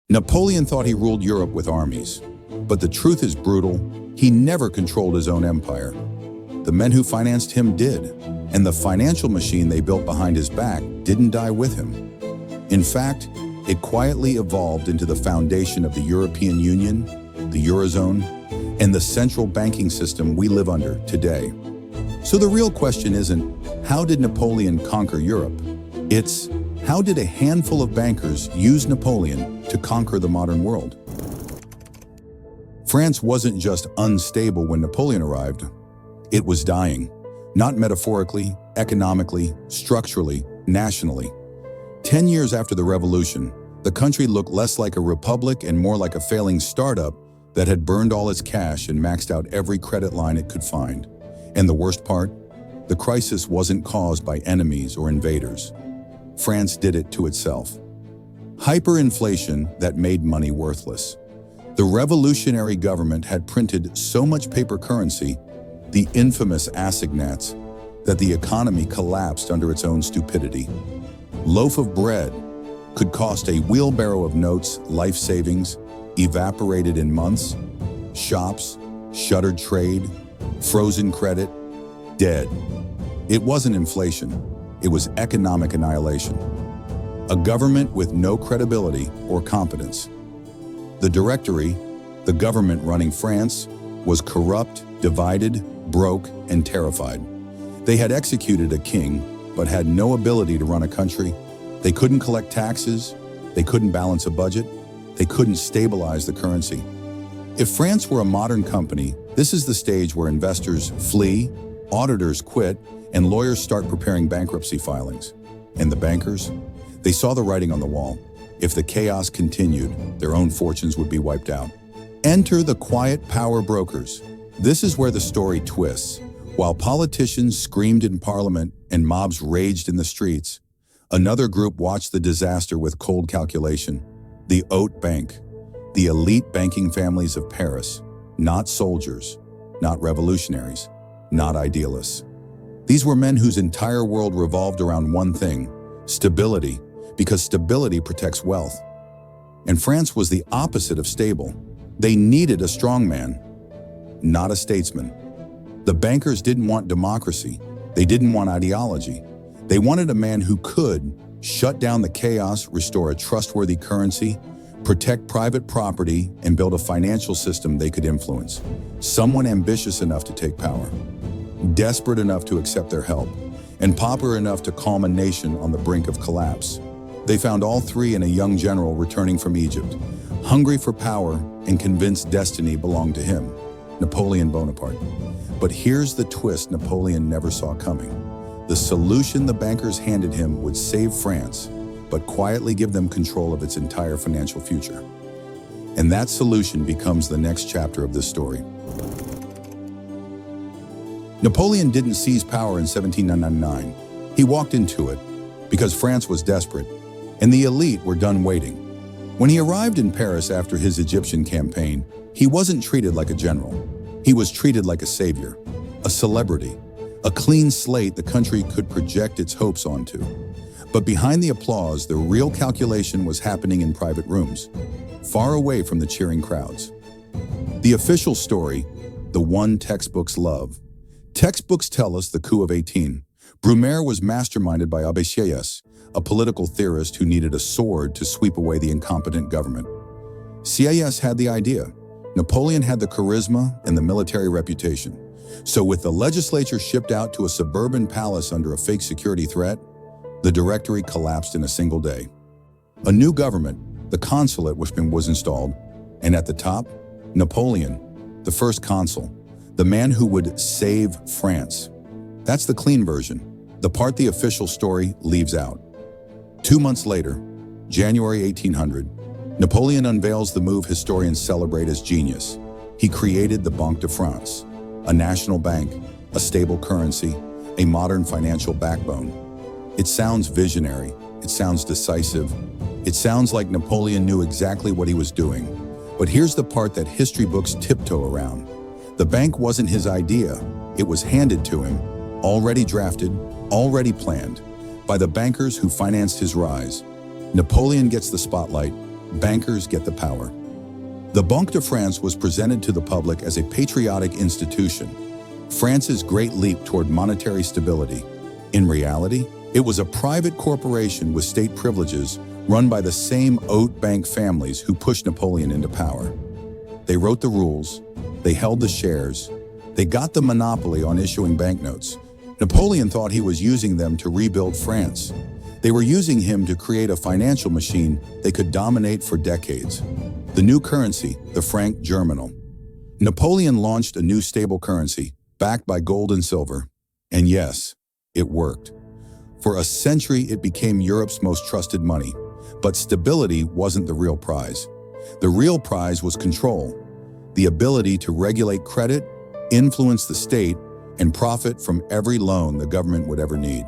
Napoleon thought he ruled Europe with armies, but the truth is brutal. He never controlled his own empire. The men who financed him did, and the financial machine they built behind his back didn't die with him. In fact, it quietly evolved into the foundation of the European Union, the Eurozone, and the central banking system we live under today. So the real question isn't, how did Napoleon conquer Europe? It's, how did a handful of bankers use Napoleon to conquer the modern world? France wasn't just unstable when Napoleon arrived. It was dying, not metaphorically, economically, structurally, nationally. 10 years after the revolution, the country looked less like a republic and more like a failing startup that had burned all its cash and maxed out every credit line it could find. And the worst part? The crisis wasn't caused by enemies or invaders. France did it to itself. Hyperinflation that made money worthless. The revolutionary government had printed so much paper currency, the infamous assignats, that the economy collapsed under its own stupidity. Loaf of bread could cost a wheelbarrow of notes, life savings, evaporated in months. Shops, shuttered trade, frozen credit, dead. It wasn't inflation, it was economic annihilation. A government with no credibility or competence. The Directory, the government running France, was corrupt, divided, broke, and terrified. They had executed a king, but had no ability to run a country. They couldn't collect taxes, they couldn't balance a budget, they couldn't stabilize the currency. If France were a modern company, this is the stage where investors flee, auditors quit, and lawyers start preparing bankruptcy filings. And the bankers? They saw the writing on the wall. If the chaos continued, their own fortunes would be wiped out. Enter the quiet power brokers. This is where the story twists. While politicians screamed in parliament and mobs raged in the streets, another group watched the disaster with cold calculation. The Haute Banque, the elite banking families of Paris, not soldiers, not revolutionaries, not idealists. These were men whose entire world revolved around one thing: stability, because stability protects wealth. And France was the opposite of stable. They needed a strong man, not a statesman. The bankers didn't want democracy. They didn't want ideology. They wanted a man who could shut down the chaos, restore a trustworthy currency, protect private property, and build a financial system they could influence. Someone ambitious enough to take power, desperate enough to accept their help, and popular enough to calm a nation on the brink of collapse. They found all three in a young general returning from Egypt, hungry for power and convinced destiny belonged to him, Napoleon Bonaparte. But here's the twist Napoleon never saw coming. The solution the bankers handed him would save France, but quietly give them control of its entire financial future. And that solution becomes the next chapter of this story. Napoleon didn't seize power in 1799. He walked into it because France was desperate, and the elite were done waiting. When he arrived in Paris after his Egyptian campaign, he wasn't treated like a general. He was treated like a savior, a celebrity, a clean slate the country could project its hopes onto. But behind the applause, the real calculation was happening in private rooms, far away from the cheering crowds. The official story, the one textbooks love. Textbooks tell us the coup of 18. Brumaire was masterminded by Abbé Sieyès, a political theorist who needed a sword to sweep away the incompetent government. Sieyès had the idea. Napoleon had the charisma and the military reputation. So with the legislature shipped out to a suburban palace under a fake security threat, the Directory collapsed in a single day. A new government, the consulate, was installed, and at the top, Napoleon, the first consul, the man who would save France. That's the clean version, the part the official story leaves out. 2 months later, January 1800, Napoleon unveils the move historians celebrate as genius. He created the Banque de France, a national bank, a stable currency, a modern financial backbone. It sounds visionary, it sounds decisive, it sounds like Napoleon knew exactly what he was doing. But here's the part that history books tiptoe around. The bank wasn't his idea, it was handed to him, already drafted, already planned, by the bankers who financed his rise. Napoleon gets the spotlight, bankers get the power. The Banque de France was presented to the public as a patriotic institution, France's great leap toward monetary stability. In reality, it was a private corporation with state privileges run by the same haute bank families who pushed Napoleon into power. They wrote the rules, they held the shares, they got the monopoly on issuing banknotes. Napoleon thought he was using them to rebuild France. They were using him to create a financial machine they could dominate for decades. The new currency, the franc germinal. Napoleon launched a new stable currency, backed by gold and silver. And yes, it worked. For a century, it became Europe's most trusted money. But stability wasn't the real prize. The real prize was control, the ability to regulate credit, influence the state, and profit from every loan the government would ever need.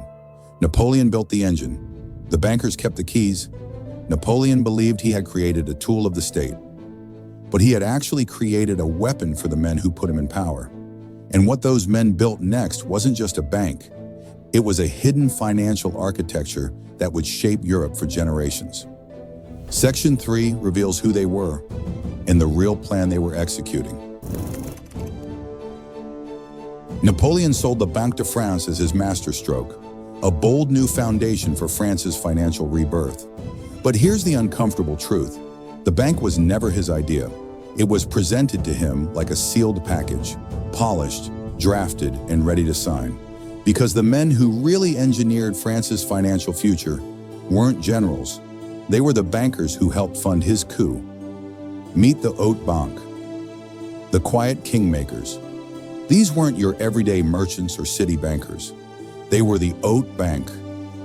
Napoleon built the engine. The bankers kept the keys. Napoleon believed he had created a tool of the state. But he had actually created a weapon for the men who put him in power. And what those men built next wasn't just a bank. It was a hidden financial architecture that would shape Europe for generations. Section 3 reveals who they were and the real plan they were executing. Napoleon sold the Banque de France as his masterstroke, a bold new foundation for France's financial rebirth. But here's the uncomfortable truth. The bank was never his idea. It was presented to him like a sealed package, polished, drafted, and ready to sign. Because the men who really engineered France's financial future weren't generals. They were the bankers who helped fund his coup. Meet the haute banque, the quiet kingmakers. These weren't your everyday merchants or city bankers. They were the haute banque,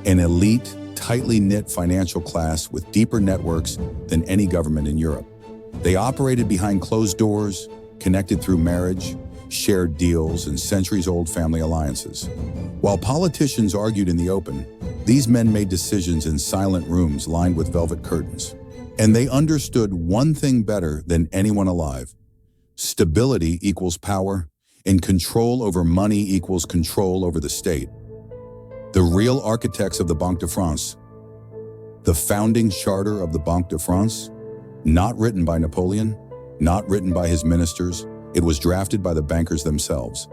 an elite, tightly knit financial class with deeper networks than any government in Europe. They operated behind closed doors, connected through marriage, shared deals, and centuries-old family alliances. While politicians argued in the open, these men made decisions in silent rooms lined with velvet curtains. And they understood one thing better than anyone alive. Stability equals power, and control over money equals control over the state. The real architects of the Banque de France, the founding charter of the Banque de France, not written by Napoleon, not written by his ministers, it was drafted by the bankers themselves,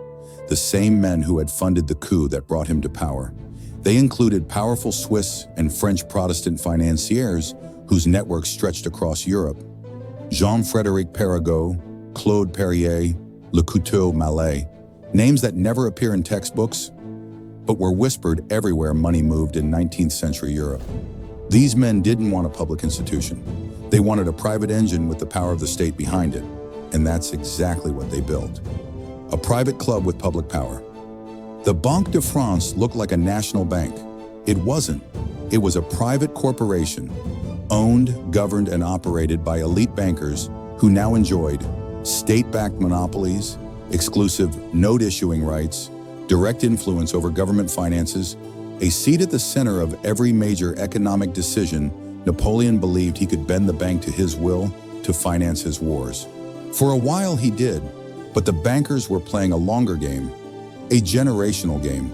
the same men who had funded the coup that brought him to power. They included powerful Swiss and French Protestant financiers whose networks stretched across Europe. Jean-Frédéric Perregaux, Claude Perrier, Le Couteau Mallet, names that never appear in textbooks, but were whispered everywhere money moved in 19th century Europe. These men didn't want a public institution. They wanted a private engine with the power of the state behind it, and that's exactly what they built. A private club with public power. The Banque de France looked like a national bank. It wasn't. It was a private corporation, owned, governed, and operated by elite bankers who now enjoyed state-backed monopolies, exclusive note-issuing rights, direct influence over government finances, a seat at the center of every major economic decision. Napoleon believed he could bend the bank to his will to finance his wars. For a while he did, but the bankers were playing a longer game, a generational game.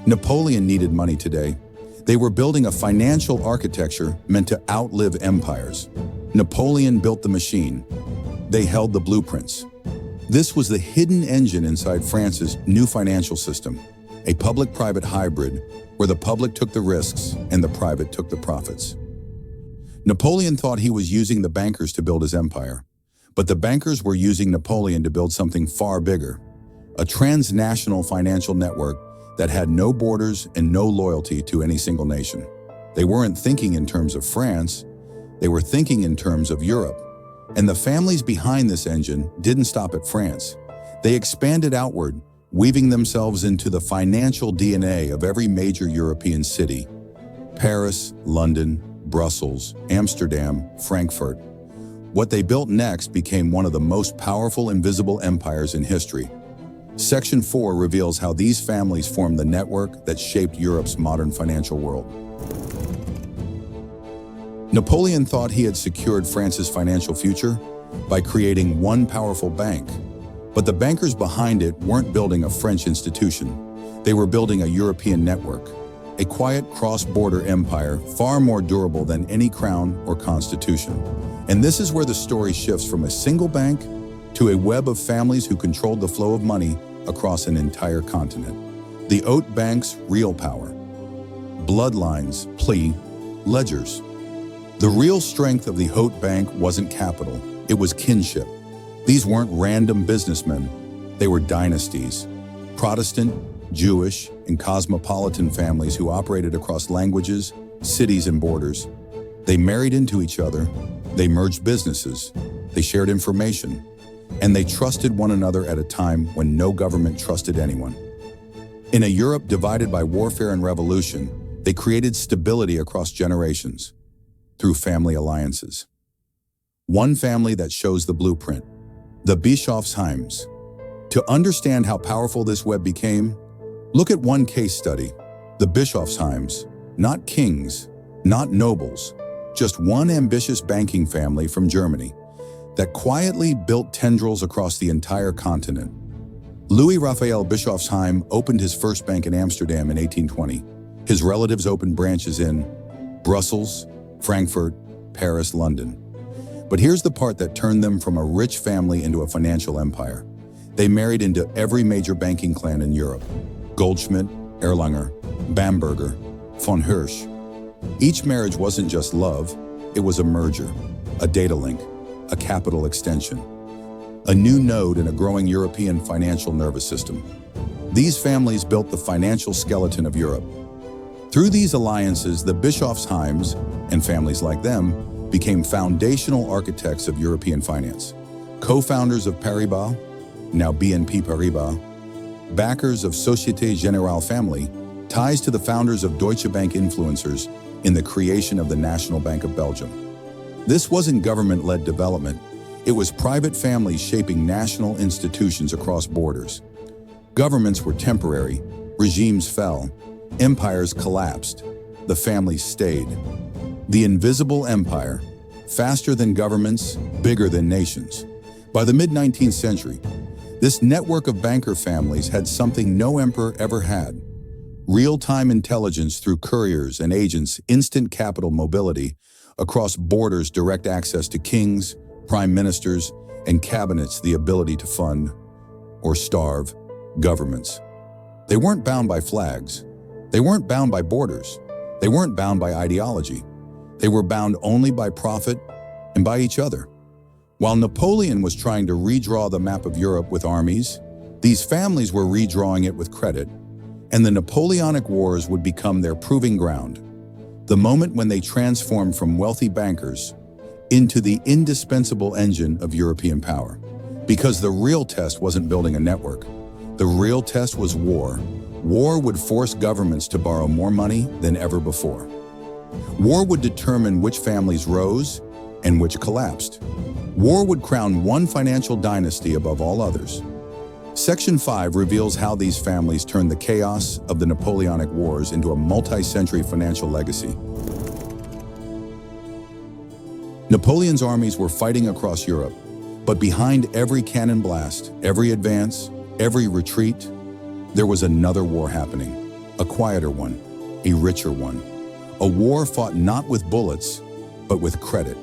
Napoleon needed money today. They were building a financial architecture meant to outlive empires. Napoleon built the machine. They held the blueprints. This was the hidden engine inside France's new financial system, a public-private hybrid where the public took the risks and the private took the profits. Napoleon thought he was using the bankers to build his empire, but the bankers were using Napoleon to build something far bigger, a transnational financial network that had no borders and no loyalty to any single nation. They weren't thinking in terms of France, they were thinking in terms of Europe. And the families behind this engine didn't stop at France. They expanded outward, weaving themselves into the financial DNA of every major European city: Paris, London, Brussels, Amsterdam, Frankfurt. What they built next became one of the most powerful invisible empires in history. Section 4 reveals how these families formed the network that shaped Europe's modern financial world. Napoleon thought he had secured France's financial future by creating one powerful bank. But the bankers behind it weren't building a French institution. They were building a European network, a quiet cross-border empire far more durable than any crown or constitution. And this is where the story shifts from a single bank to a web of families who controlled the flow of money across an entire continent. The Haute Bank's real power. Bloodlines, plea, ledgers. The real strength of the Haute Bank wasn't capital, it was kinship. These weren't random businessmen, they were dynasties. Protestant, Jewish, and cosmopolitan families who operated across languages, cities, and borders. They married into each other, they merged businesses, they shared information, and they trusted one another at a time when no government trusted anyone. In a Europe divided by warfare and revolution, they created stability across generations through family alliances. One family that shows the blueprint, the Bischofsheims. To understand how powerful this web became, look at one case study, the Bischofsheims, not kings, not nobles, just one ambitious banking family from Germany that quietly built tendrils across the entire continent. Louis Raphael Bischofsheim opened his first bank in Amsterdam in 1820. His relatives opened branches in Brussels, Frankfurt, Paris, London. But here's the part that turned them from a rich family into a financial empire. They married into every major banking clan in Europe: Goldschmidt, Erlanger, Bamberger, von Hirsch. Each marriage wasn't just love, it was a merger, a data link, a capital extension, a new node in a growing European financial nervous system. These families built the financial skeleton of Europe. Through these alliances, the Bischofsheims, and families like them, became foundational architects of European finance. Co-founders of Paribas, now BNP Paribas, backers of Société Générale family, ties to the founders of Deutsche Bank influencers in the creation of the National Bank of Belgium. This wasn't government-led development, it was private families shaping national institutions across borders. Governments were temporary, regimes fell, empires collapsed, the families stayed. The invisible empire, faster than governments, bigger than nations. By the mid-19th century, this network of banker families had something no emperor ever had: real-time intelligence through couriers and agents, instant capital mobility, across borders, direct access to kings, prime ministers, and cabinets, the ability to fund, or starve, governments. They weren't bound by flags. They weren't bound by borders. They weren't bound by ideology. They were bound only by profit and by each other. While Napoleon was trying to redraw the map of Europe with armies, these families were redrawing it with credit, and the Napoleonic Wars would become their proving ground, the moment when they transformed from wealthy bankers into the indispensable engine of European power. Because the real test wasn't building a network. The real test was war. War would force governments to borrow more money than ever before. War would determine which families rose and which collapsed. War would crown one financial dynasty above all others. Section 5 reveals how these families turned the chaos of the Napoleonic Wars into a multi-century financial legacy. Napoleon's armies were fighting across Europe, but behind every cannon blast, every advance, every retreat, there was another war happening, a quieter one, a richer one. A war fought not with bullets, but with credit.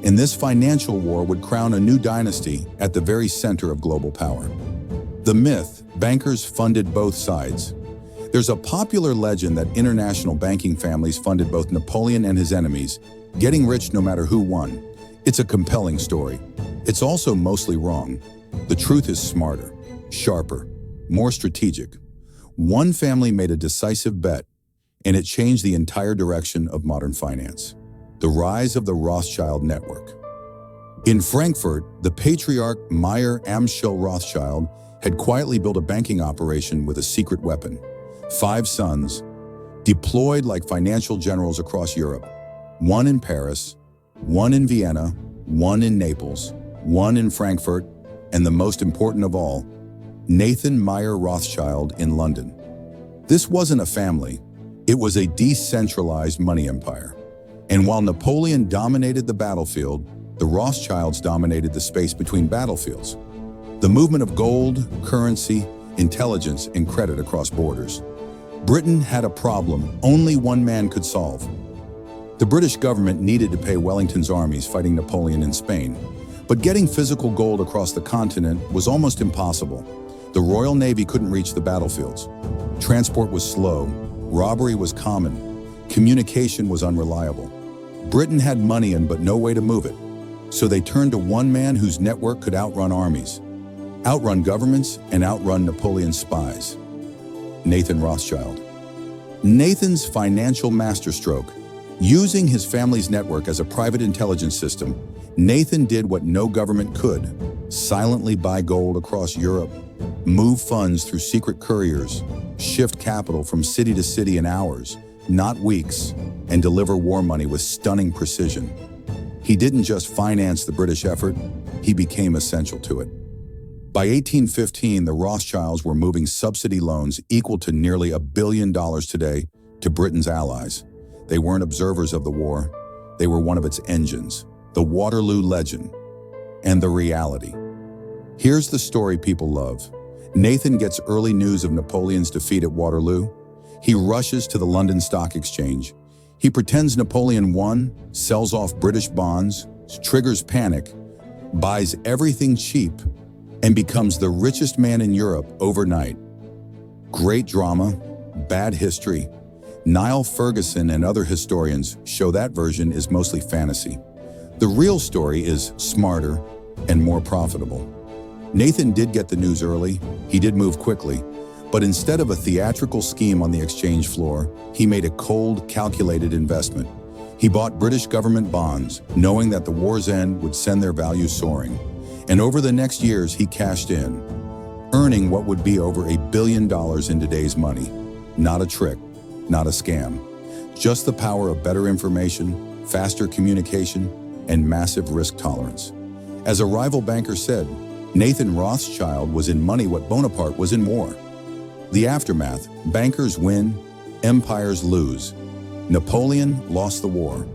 And this financial war would crown a new dynasty at the very center of global power. The myth, bankers funded both sides. There's a popular legend that international banking families funded both Napoleon and his enemies, getting rich no matter who won. It's a compelling story. It's also mostly wrong. The truth is smarter, sharper, more strategic. One family made a decisive bet, and it changed the entire direction of modern finance. The rise of the Rothschild network. In Frankfurt, the patriarch Meyer Amschel Rothschild had quietly built a banking operation with a secret weapon. 5 sons, deployed like financial generals across Europe. 1 in Paris, 1 in Vienna, 1 in Naples, 1 in Frankfurt, and the most important of all, Nathan Meyer Rothschild in London. This wasn't a family, it was a decentralized money empire. And while Napoleon dominated the battlefield, the Rothschilds dominated the space between battlefields. The movement of gold, currency, intelligence, and credit across borders. Britain had a problem only one man could solve. The British government needed to pay Wellington's armies fighting Napoleon in Spain, but getting physical gold across the continent was almost impossible. The Royal Navy couldn't reach the battlefields. Transport was slow, robbery was common, communication was unreliable. Britain had money but no way to move it, so they turned to one man whose network could outrun armies, outrun governments, and outrun Napoleon's spies: Nathan Rothschild. Nathan's financial masterstroke. Using his family's network as a private intelligence system, Nathan did what no government could: silently buy gold across Europe, move funds through secret couriers, shift capital from city to city in hours, not weeks, and deliver war money with stunning precision. He didn't just finance the British effort, he became essential to it. By 1815, the Rothschilds were moving subsidy loans equal to nearly $1 billion today to Britain's allies. They weren't observers of the war, they were one of its engines, the Waterloo legend, and the reality. Here's the story people love. Nathan gets early news of Napoleon's defeat at Waterloo. He rushes to the London Stock Exchange. He pretends Napoleon won, sells off British bonds, triggers panic, buys everything cheap, and becomes the richest man in Europe overnight. Great drama, bad history. Niall Ferguson and other historians show that version is mostly fantasy. The real story is smarter and more profitable. Nathan did get the news early, he did move quickly, but instead of a theatrical scheme on the exchange floor, he made a cold, calculated investment. He bought British government bonds, knowing that the war's end would send their value soaring. And over the next years, he cashed in, earning what would be over $1 billion in today's money. Not a trick, not a scam, just the power of better information, faster communication, and massive risk tolerance. As a rival banker said, Nathan Rothschild was in money what Bonaparte was in war. The aftermath: bankers win, empires lose. Napoleon lost the war.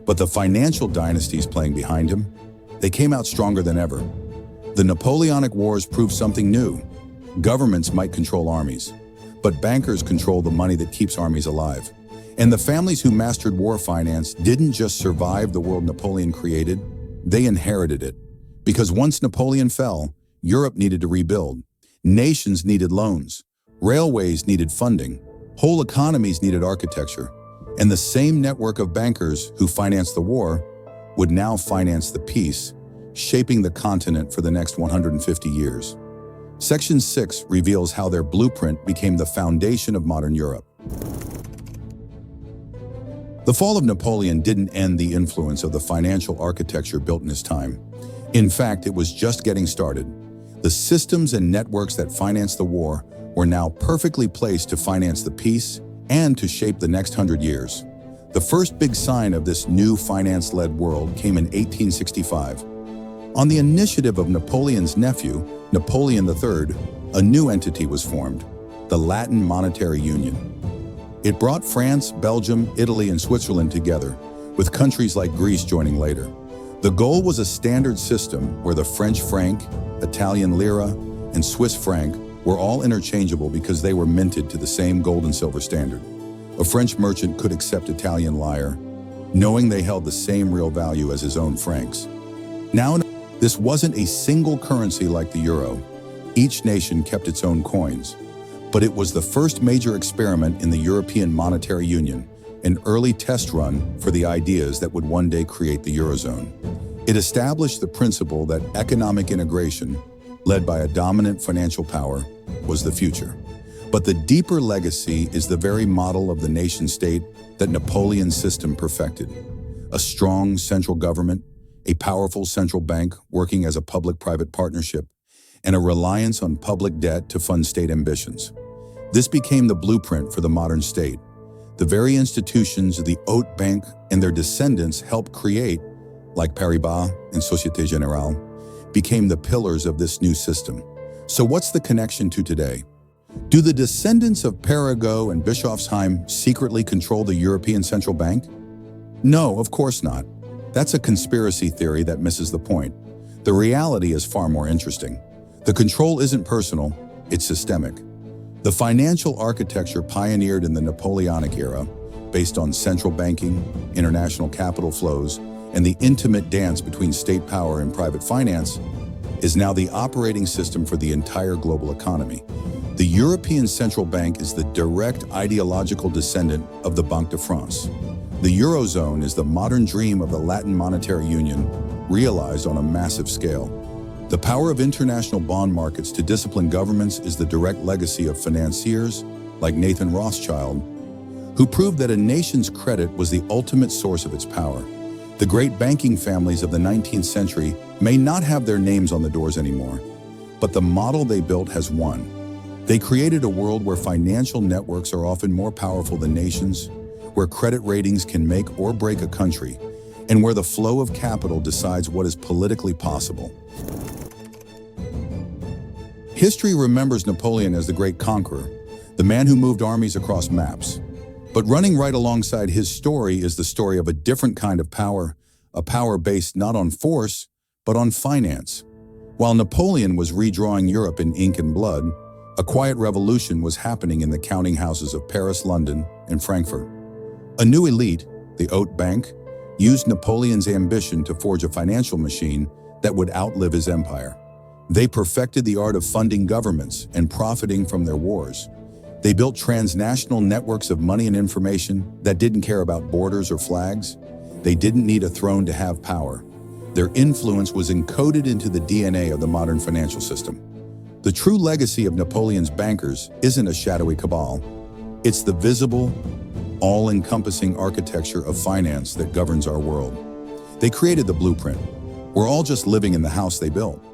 But the financial dynasties playing behind him, they came out stronger than ever. The Napoleonic Wars proved something new. Governments might control armies, but bankers control the money that keeps armies alive. And the families who mastered war finance didn't just survive the world Napoleon created, they inherited it. Because once Napoleon fell, Europe needed to rebuild. Nations needed loans. Railways needed funding. Whole economies needed architecture. And the same network of bankers who financed the war would now finance the peace, shaping the continent for the next 150 years. Section 6 reveals how their blueprint became the foundation of modern Europe. The fall of Napoleon didn't end the influence of the financial architecture built in his time. In fact, it was just getting started. The systems and networks that financed the war were now perfectly placed to finance the peace and to shape the next 100 years. The first big sign of this new finance-led world came in 1865. On the initiative of Napoleon's nephew, Napoleon III, a new entity was formed, the Latin Monetary Union. It brought France, Belgium, Italy, and Switzerland together, with countries like Greece joining later. The goal was a standard system where the French franc, Italian lira, and Swiss franc were all interchangeable because they were minted to the same gold and silver standard. A French merchant could accept Italian lire, knowing they held the same real value as his own francs. Now, this wasn't a single currency like the euro. Each nation kept its own coins. But it was the first major experiment in the European Monetary Union, an early test run for the ideas that would one day create the Eurozone. It established the principle that economic integration, led by a dominant financial power, was the future. But the deeper legacy is the very model of the nation-state that Napoleon's system perfected. A strong central government, a powerful central bank working as a public-private partnership, and a reliance on public debt to fund state ambitions. This became the blueprint for the modern state. The very institutions the Haute Banque and their descendants helped create, like Paribas and Société Générale, became the pillars of this new system. So what's the connection to today? Do the descendants of Perregaux and Bischofsheim secretly control the European Central Bank? No, of course not. That's a conspiracy theory that misses the point. The reality is far more interesting. The control isn't personal, it's systemic. The financial architecture pioneered in the Napoleonic era, based on central banking, international capital flows, and the intimate dance between state power and private finance, is now the operating system for the entire global economy. The European Central Bank is the direct ideological descendant of the Banque de France. The Eurozone is the modern dream of the Latin monetary union, realized on a massive scale. The power of international bond markets to discipline governments is the direct legacy of financiers like Nathan Rothschild, who proved that a nation's credit was the ultimate source of its power. The great banking families of the 19th century may not have their names on the doors anymore, but the model they built has won. They created a world where financial networks are often more powerful than nations, where credit ratings can make or break a country, and where the flow of capital decides what is politically possible. History remembers Napoleon as the great conqueror, the man who moved armies across maps. But running right alongside his story is the story of a different kind of power, a power based not on force, but on finance. While Napoleon was redrawing Europe in ink and blood, a quiet revolution was happening in the counting houses of Paris, London, and Frankfurt. A new elite, the Haute Banque, used Napoleon's ambition to forge a financial machine that would outlive his empire. They perfected the art of funding governments and profiting from their wars. They built transnational networks of money and information that didn't care about borders or flags. They didn't need a throne to have power. Their influence was encoded into the DNA of the modern financial system. The true legacy of Napoleon's bankers isn't a shadowy cabal. It's the visible, all-encompassing architecture of finance that governs our world. They created the blueprint. We're all just living in the house they built.